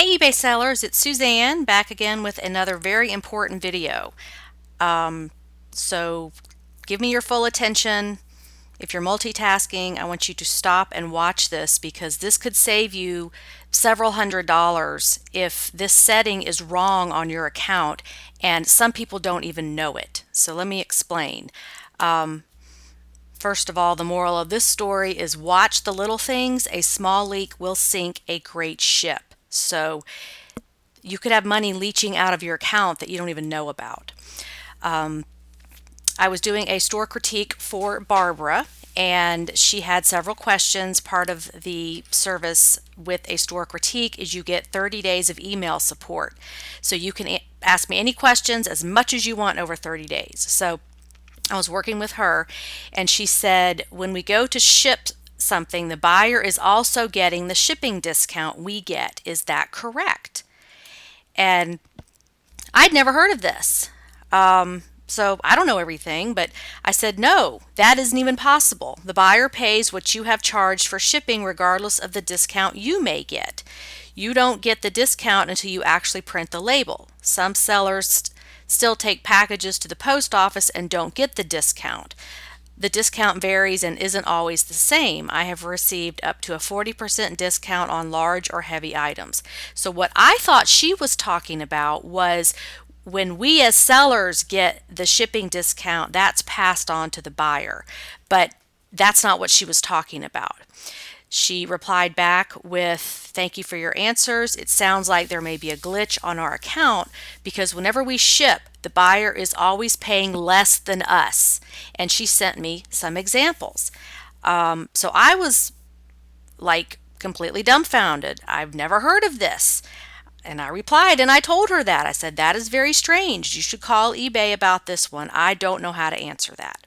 Hey eBay sellers, it's Suzanne back again with another very important video. So give me your full attention. If you're multitasking, I want you to stop and watch this because this could save you several $100s if this setting is wrong on your account and some people don't even know it. So let me explain. First of all, the moral of this story is watch the little things. A small leak will sink a great ship. So you could have money leaching out of your account that you don't even know about. I was doing a store critique for Barbara, and she had several questions. Part of the service with a store critique is you get 30 days of email support. So you can ask me any questions as much as you want over 30 days. So I was working with her, and she said, when we go to ship something, the buyer is also getting the shipping discount we get. Is that correct? And I'd never heard of this. So I don't know everything, but I said, no, that isn't even possible. The buyer pays what you have charged for shipping regardless of the discount you may get. You don't get the discount until you actually print the label. Some sellers still take packages to the post office and don't get the discount. The discount varies and isn't always the same. I have received up to a 40% discount on large or heavy items. So what I thought she was talking about was when we as sellers get the shipping discount, that's passed on to the buyer. But that's not what she was talking about. She replied back with, thank you for your answers. It sounds like there may be a glitch on our account because whenever we ship, the buyer is always paying less than us. And she sent me some examples. So I was like completely dumbfounded. I've never heard of this. And I replied and I told her that. I said, that is very strange. You should call eBay about this one. I don't know how to answer that.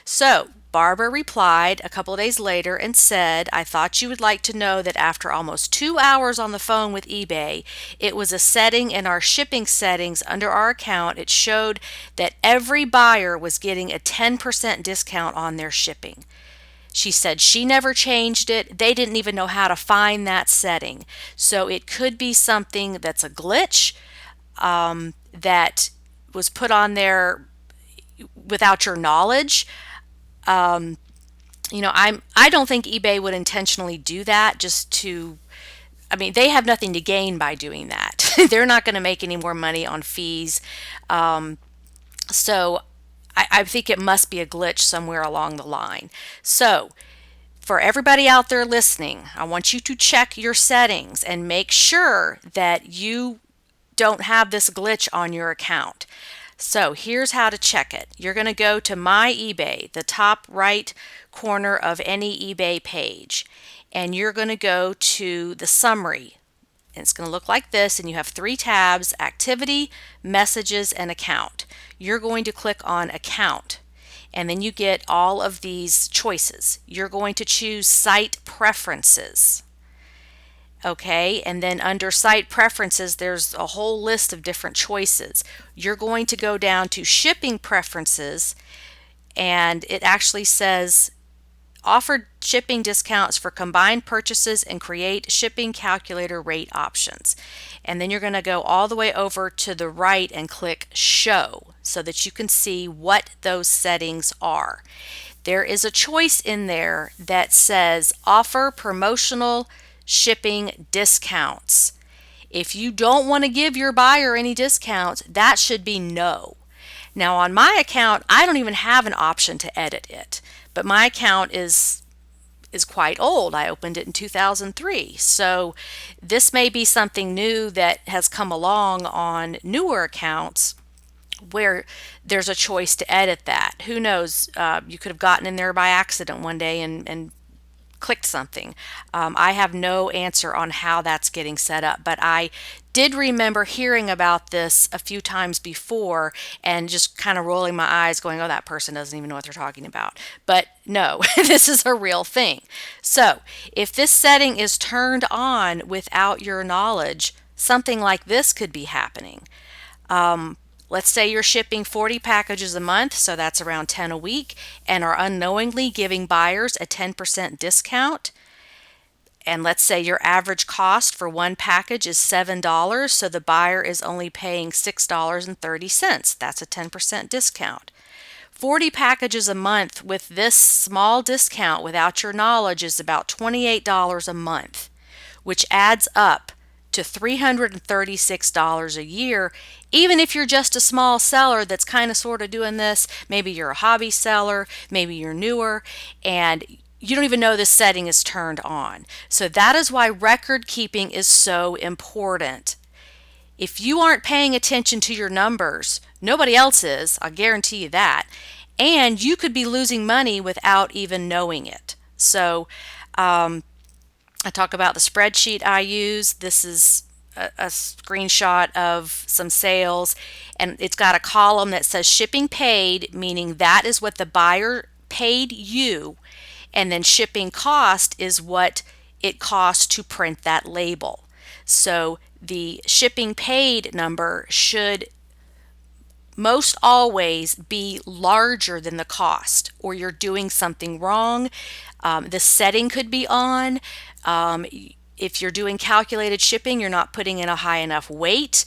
So Barbara replied a couple of days later and said, I thought you would like to know that after almost 2 hours on the phone with eBay, it was a setting in our shipping settings under our account. It showed that every buyer was getting a 10% discount on their shipping. She said she never changed it. They didn't even know how to find that setting. So it could be something that's a glitch that was put on there without your knowledge. I don't think eBay would intentionally do that just to, I mean, they have nothing to gain by doing that. They're not going to make any more money on fees. So I think it must be a glitch somewhere along the line. So for everybody out there listening, I want you to check your settings and make sure that you don't have this glitch on your account. So here's how to check it. You're going to go to My eBay, the top right corner of any eBay page, and you're going to go to the summary. And it's going to look like this, and you have 3 tabs: Activity, Messages, and Account. You're going to click on Account, and then you get all of these choices. You're going to choose Site Preferences. Okay, and then under Site Preferences, there's a whole list of different choices. You're going to go down to Shipping Preferences, and it actually says offer shipping discounts for combined purchases and create shipping calculator rate options. And then you're going to go all the way over to the right and click Show so that you can see what those settings are. There is a choice in there that says offer promotional shipping discounts. If you don't want to give your buyer any discounts, that should be no. Now on my account, I don't even have an option to edit it, but my account is quite old. I opened it in 2003. So this may be something new that has come along on newer accounts where there's a choice to edit that. Who knows? You could have gotten in there by accident one day and clicked something. I have no answer on how that's getting set up, but I did remember hearing about this a few times before and just kind of rolling my eyes going, oh, that person doesn't even know what they're talking about. But no, this is a real thing. So if this setting is turned on without your knowledge, something like this could be happening. Let's say you're shipping 40 packages a month, so that's around 10 a week, and are unknowingly giving buyers a 10% discount. And let's say your average cost for one package is $7, so the buyer is only paying $6.30. That's a 10% discount. 40 packages a month with this small discount without your knowledge is about $28 a month, which adds up to $336 a year. Even if you're just a small seller that's kind of sort of doing this, maybe you're a hobby seller, maybe you're newer, and you don't even know this setting is turned on. So that is why record keeping is so important. If you aren't paying attention to your numbers, nobody else is, I guarantee you that. And you could be losing money without even knowing it. So I talk about the spreadsheet I use. This is a screenshot of some sales, and it's got a column that says shipping paid, meaning that is what the buyer paid you, and then shipping cost is what it costs to print that label. So the shipping paid number should most always be larger than the cost, or you're doing something wrong. The setting could be on. If you're doing calculated shipping, you're not putting in a high enough weight.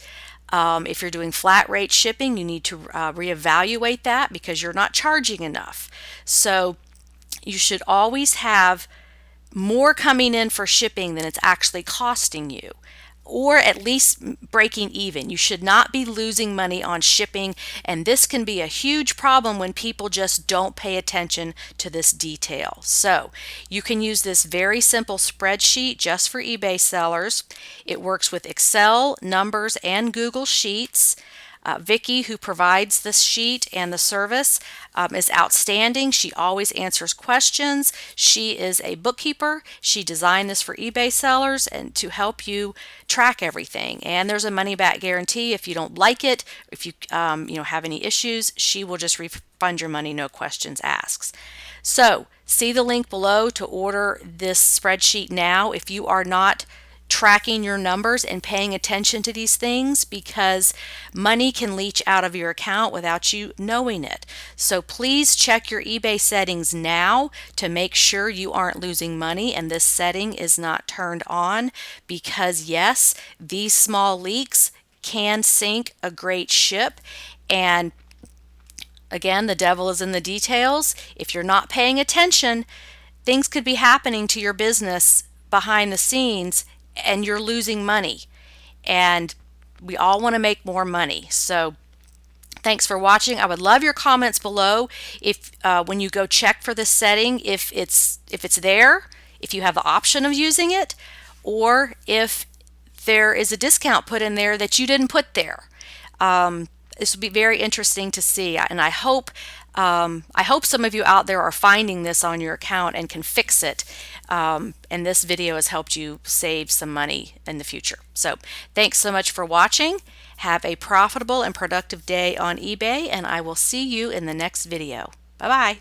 If you're doing flat rate shipping, you need to reevaluate that because you're not charging enough. So you should always have more coming in for shipping than it's actually costing you, or at least breaking even. You should not be losing money on shipping, and this can be a huge problem when people just don't pay attention to this detail. So you can use this very simple spreadsheet just for eBay sellers. It works with Excel, numbers, and Google Sheets. Vicki, who provides this sheet and the service, is outstanding. She always answers questions. She is a bookkeeper. She designed this for eBay sellers and to help you track everything. And there's a money back guarantee. If you don't like it, if you have any issues, she will just refund your money, no questions asked. So see the link below to order this spreadsheet now if you are not tracking your numbers and paying attention to these things, because money can leach out of your account without you knowing it. So please check your eBay settings now to make sure you aren't losing money and this setting is not turned on, because yes, these small leaks can sink a great ship. And again, the devil is in the details. If you're not paying attention, things could be happening to your business behind the scenes and you're losing money. And we all want to make more money. So thanks for watching. I would love your comments below if when you go check for this setting, if it's there, if you have the option of using it, or if there is a discount put in there that you didn't put there. This will be very interesting to see, and I hope some of you out there are finding this on your account and can fix it. And this video has helped you save some money in the future. So thanks so much for watching. Have a profitable and productive day on eBay, and I will see you in the next video. Bye-bye.